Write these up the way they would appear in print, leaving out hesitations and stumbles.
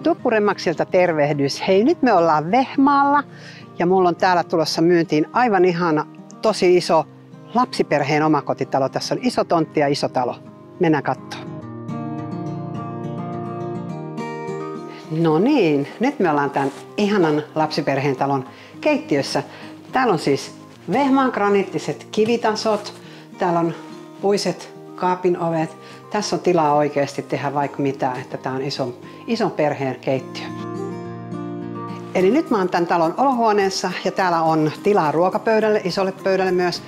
Tuppuremmaksilta tervehdys. Hei, nyt me ollaan Vehmaalla ja mulla on täällä tulossa myyntiin aivan ihana, tosi iso lapsiperheen omakotitalo. Tässä on iso tontti ja iso talo. Mennään katsomaan. No niin, nyt me ollaan tämän ihanan lapsiperheen talon keittiössä. Täällä on siis Vehmaan graniittiset kivitasot. Täällä on puiset kaapin ovet. Tässä on tilaa oikeasti tehdä vaikka mitä, että tää on ison perheen keittiö. Eli nyt mä oon tämän talon olohuoneessa ja täällä on tilaa ruokapöydälle, isolle pöydälle myös.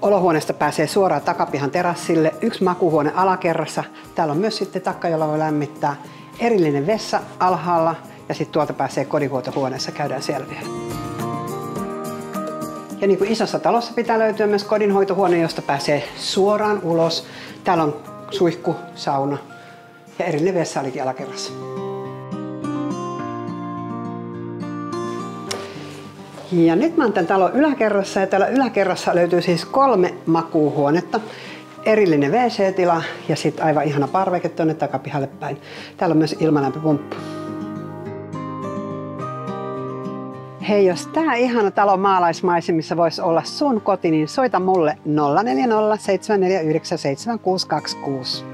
Olohuoneesta pääsee suoraan takapihan terassille, yksi makuuhuone alakerrassa. Täällä on myös sitten takka, jolla voi lämmittää. Erillinen vessa alhaalla ja sitten tuolta pääsee kodinhuoltohuoneessa, käydään siellä vielä. Ja niin kuin isossa talossa pitää löytyä myös kodinhoitohuone, josta pääsee suoraan ulos. Täällä on suihku, sauna ja erillinen vessa olikin alakerrassa. Ja nyt mä oon tämän talon yläkerrassa ja täällä yläkerrassa löytyy siis 3 makuuhuonetta. Erillinen WC-tila ja sitten aivan ihana parveke tuonne takapihalle päin. Täällä on myös ilmalämpöpumppu. Hei, jos tää ihana talo maalaismaisemissa voisi olla sun koti, niin soita mulle 040 749 7626.